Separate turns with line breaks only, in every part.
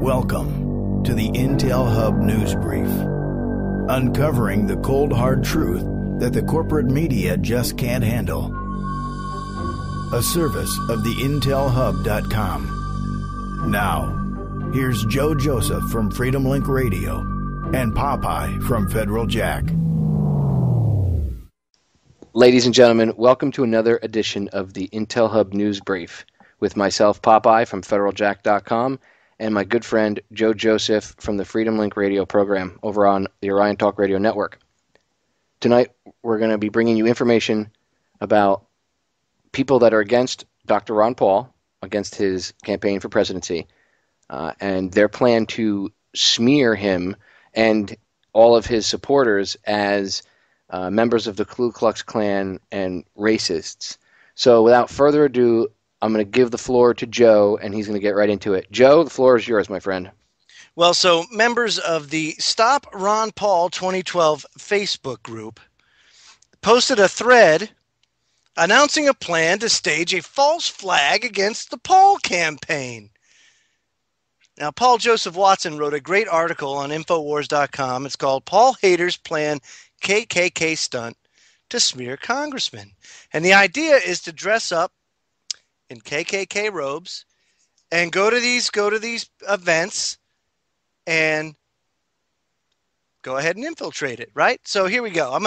Welcome to the Intel Hub News Brief, uncovering the cold hard truth that the corporate media just can't handle. A service of the IntelHub.com. Now, here's Joe Joseph from Freedom Link Radio and Popeye from Federal Jack.
Ladies and gentlemen, welcome to another edition of the Intel Hub News Brief with myself, Popeye from FederalJack.com, and my good friend Joe Joseph from the Freedom Link Radio program over on the Orion Talk Radio Network. Tonight, we're going to be bringing you information about people that are against Dr. Ron Paul, against his campaign for presidency, and their plan to smear him and all of his supporters as members of the Ku Klux Klan and racists. So without further ado, I'm going to give the floor to Joe, and he's going to get right into it. Joe, the floor is yours, my friend.
Well, so members of the Stop Ron Paul 2012 Facebook group posted a thread announcing a plan to stage a false flag against the Paul campaign. Now, Paul Joseph Watson wrote a great article on Infowars.com. It's called Paul Haters Plan KKK Stunt to Smear Congressman. And the idea is to dress up in KKK robes and go to these events and go ahead and infiltrate it, right? So here we go. I'm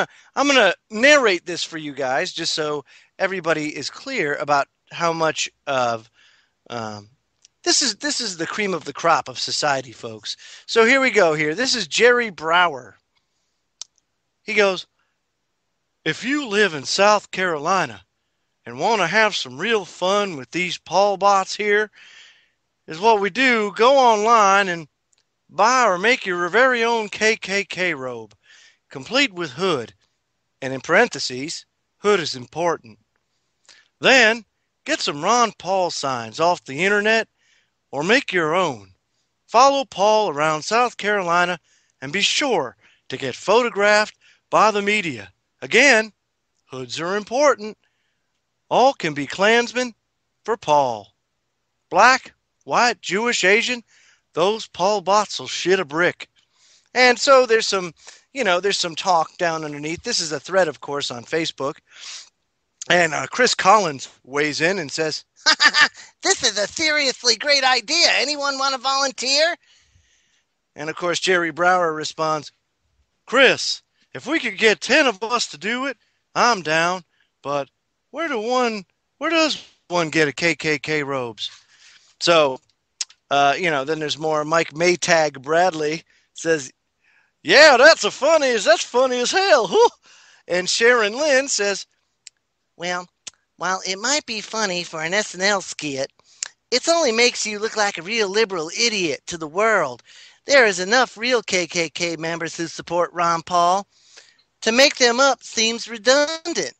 gonna narrate this for you guys just so everybody is clear about how much of this is the cream of the crop of society, folks. So here we go. This is Jerry Brower. He goes, if you live in South Carolina and want to have some real fun with these Paul bots here, is what we do. Go online and buy or make your very own KKK robe, complete with hood, and in parentheses, hood is important. Then, get some Ron Paul signs off the internet or make your own. Follow Paul around South Carolina and be sure to get photographed by the media. Again, hoods are important. All can be Klansmen for Paul. Black, white, Jewish, Asian, those Paul bots will shit a brick. And so there's some talk down underneath. This is a thread, of course, on Facebook. And Chris Collins weighs in and says, this is a seriously great idea. Anyone want to volunteer? And, of course, Jerry Brower responds, Chris, if we could get 10 of us to do it, I'm down. But where does one get a KKK robes? So, then there's more. Mike Maytag Bradley says, yeah, that's funny as hell. Huh? And Sharon Lynn says, well, while it might be funny for an SNL skit, it only makes you look like a real liberal idiot to the world. There is enough real KKK members who support Ron Paul. To make them up seems redundant.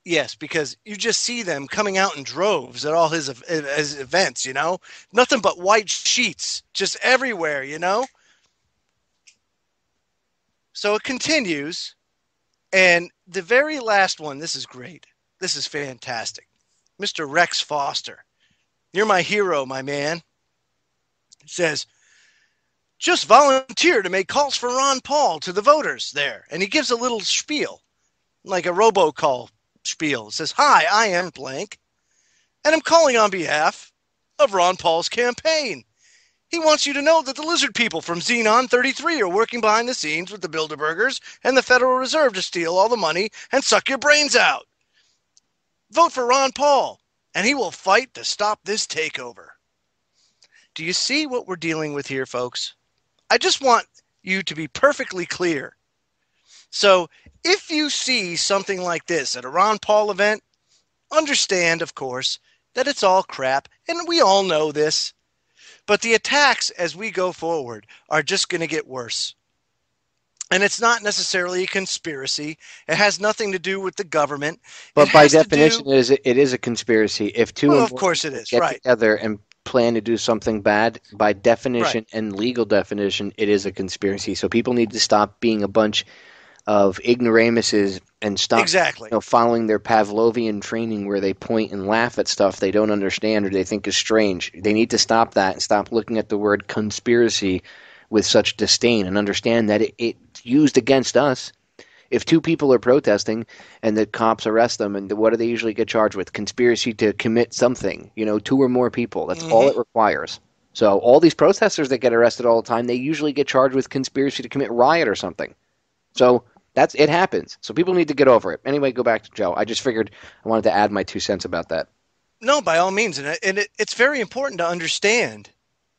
Yes, because you just see them coming out in droves at all his events, Nothing but white sheets just everywhere, So it continues, and the very last one, this is great. This is fantastic. Mr. Rex Foster, you're my hero, my man. It says, just volunteer to make calls for Ron Paul to the voters there. And he gives a little spiel, like a robocall spiel. It says, hi, I am blank, and I'm calling on behalf of Ron Paul's campaign. He wants you to know that the lizard people from Xenon 33 are working behind the scenes with the Bilderbergers and the Federal Reserve to steal all the money and suck your brains out. Vote for Ron Paul, and he will fight to stop this takeover. Do you see what we're dealing with here, folks? I just want you to be perfectly clear. So if you see something like this at a Ron Paul event, understand, of course, that it's all crap, and we all know this. But the attacks as we go forward are just going to get worse. And it's not necessarily a conspiracy. It has nothing to do with the government.
But by definition, it is a conspiracy. If two
of course it is,
get
right.
together and plan to do something bad, by definition and legal definition, it is a conspiracy. So people need to stop being a bunch of ignoramuses and stop
Exactly.
following their Pavlovian training where they point and laugh at stuff they don't understand or they think is strange. They need to stop that and stop looking at the word conspiracy with such disdain and understand that it's used against us. If two people are protesting and the cops arrest them, and what do they usually get charged with? Conspiracy to commit something, two or more people. That's all it requires. So all these protesters that get arrested all the time, they usually get charged with conspiracy to commit riot or something. So it happens. So people need to get over it. Anyway, go back to Joe. I just figured I wanted to add my 2 cents about that.
No, by all means. And it's very important to understand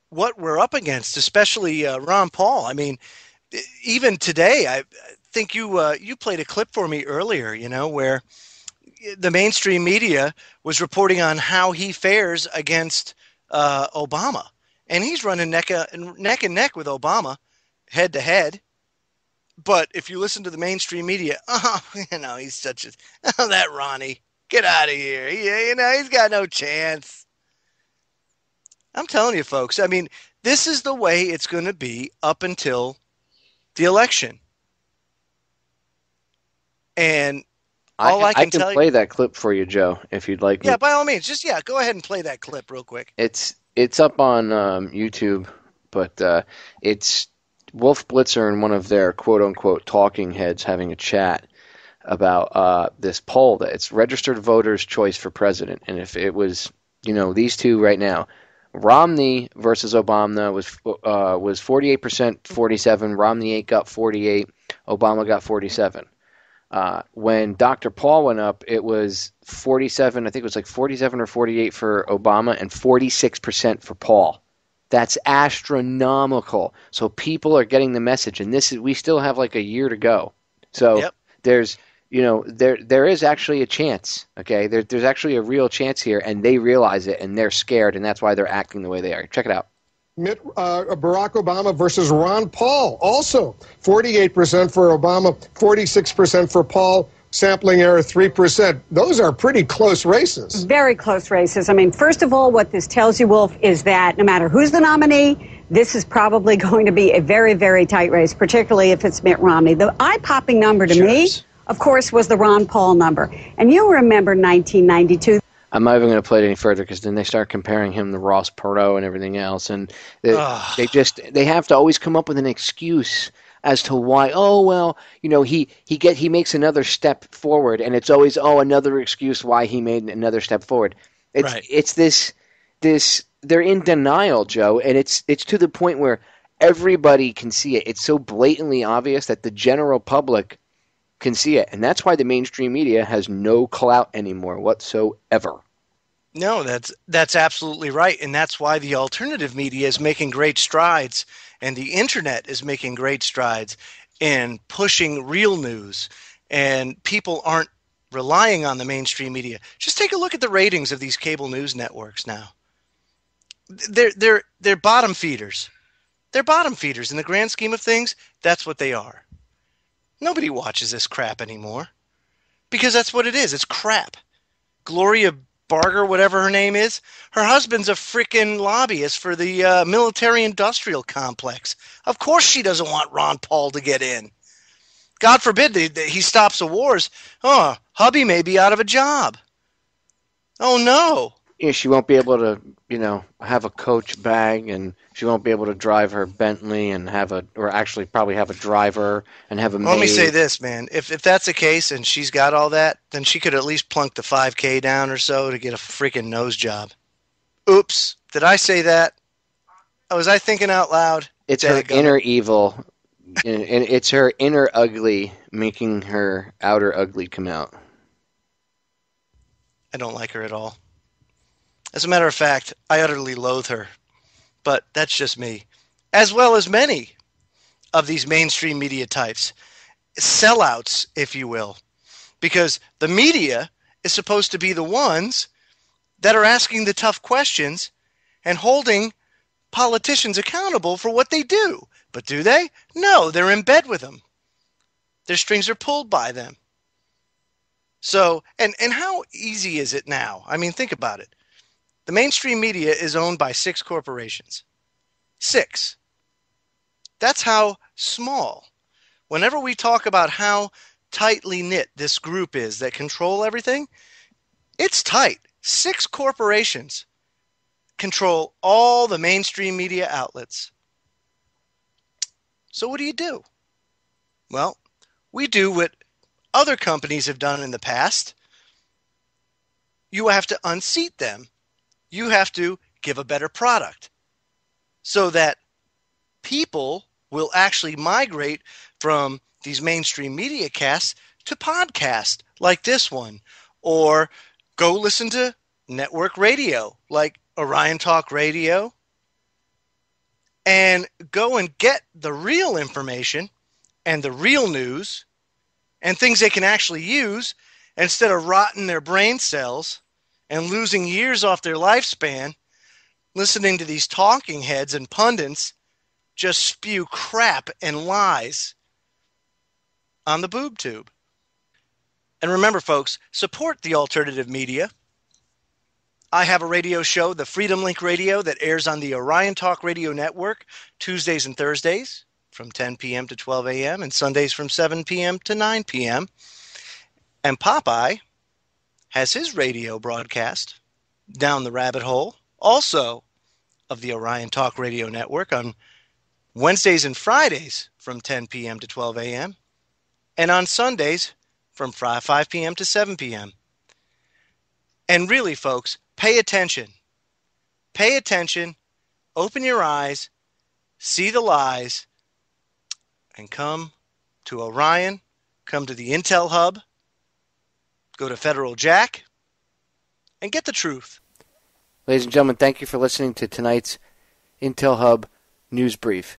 what we're up against, especially Ron Paul. I mean, even today, I think you played a clip for me earlier, where the mainstream media was reporting on how he fares against Obama. And he's running neck and neck with Obama, head to head. But if you listen to the mainstream media, he's such that Ronnie, get out of here. He's got no chance. I'm telling you, folks, I mean, this is the way it's going to be up until the election. And I can tell
play that clip for you, Joe, if you'd like.
Yeah, by all means. Just, go ahead and play that clip real quick.
It's up on YouTube, but it's Wolf Blitzer and one of their quote-unquote talking heads having a chat about this poll that it's registered voters' choice for president. And if it was, these two right now, Romney versus Obama was 48%, 47. Romney got 48. Obama got 47. When Dr. Paul went up, it was 47. I think it was like 47 or 48 for Obama and 46% for Paul. That's astronomical. So people are getting the message, and we still have like a year to go. So there's there is actually a chance. Okay, there's actually a real chance here, and they realize it, and they're scared, and that's why they're acting the way they are. Check it out.
Barack Obama versus Ron Paul, also 48% for Obama, 46% for Paul. Sampling error 3%. Those are pretty close races.
Very close races. I mean, first of all, what this tells you, Wolf, is that no matter who's the nominee, this is probably going to be a very, very tight race, particularly if it's Mitt Romney. The eye-popping number to me, of course, was the Ron Paul number. And you remember 1992.
I'm not even going to play it any further because then they start comparing him to Ross Perot and everything else. And they have to always come up with an excuse as to why, he makes another step forward, and it's always, another excuse why he made another step forward. It's this they're in denial, Joe, and it's to the point where everybody can see it. It's so blatantly obvious that the general public can see it, and that's why the mainstream media has no clout anymore whatsoever.
No, that's absolutely right, and that's why the alternative media is making great strides, and the internet is making great strides in pushing real news, and people aren't relying on the mainstream media. Just take a look at the ratings of these cable news networks now. They're bottom feeders. They're bottom feeders in the grand scheme of things. That's what they are. Nobody watches this crap anymore because that's what it is. It's crap. Gloria Barger, whatever her name is, her husband's a freaking lobbyist for the military-industrial complex. Of course she doesn't want Ron Paul to get in. God forbid he stops the wars. Oh, hubby may be out of a job. Oh, no.
Yeah, she won't be able to, have a Coach bag, and she won't be able to drive her Bentley and probably have a driver and have a maid.
Let me say this, man. If that's the case and she's got all that, then she could at least plunk the 5K down or so to get a freaking nose job. Oops. Did I say that? Was I thinking out loud?
It's her inner evil, and it's her inner ugly making her outer ugly come out.
I don't like her at all. As a matter of fact, I utterly loathe her. But that's just me. As well as many of these mainstream media types. Sellouts, if you will. Because the media is supposed to be the ones that are asking the tough questions and holding politicians accountable for what they do. But do they? No, they're in bed with them. Their strings are pulled by them. So, and how easy is it now? I mean, think about it. The mainstream media is owned by 6 corporations. 6. That's how small whenever we talk about how tightly knit this group is that control everything, it's tight. 6 corporations control all the mainstream media outlets. So what do? Well, we do what other companies have done in the past. You have to unseat them. You have to give a better product so that people will actually migrate from these mainstream media casts to podcasts like this one, or go listen to network radio like Orion Talk Radio, and go and get the real information and the real news and things they can actually use instead of rotting their brain cells and losing years off their lifespan listening to these talking heads and pundits just spew crap and lies on the boob tube. And remember, folks, support the alternative media. I have a radio show, the Freedom Link Radio, that airs on the Orion Talk Radio Network Tuesdays and Thursdays from 10 p.m. to 12 a.m. and Sundays from 7 p.m. to 9 p.m. And Popeye has his radio broadcast, Down the Rabbit Hole, also of the Orion Talk Radio Network, on Wednesdays and Fridays from 10 p.m. to 12 a.m. and on Sundays from 5 p.m. to 7 p.m. And really, folks, pay attention. Pay attention, open your eyes, see the lies, and come to Orion, come to the Intel Hub, go to Federal Jack, and get the truth.
Ladies and gentlemen, thank you for listening to tonight's Intel Hub News Brief.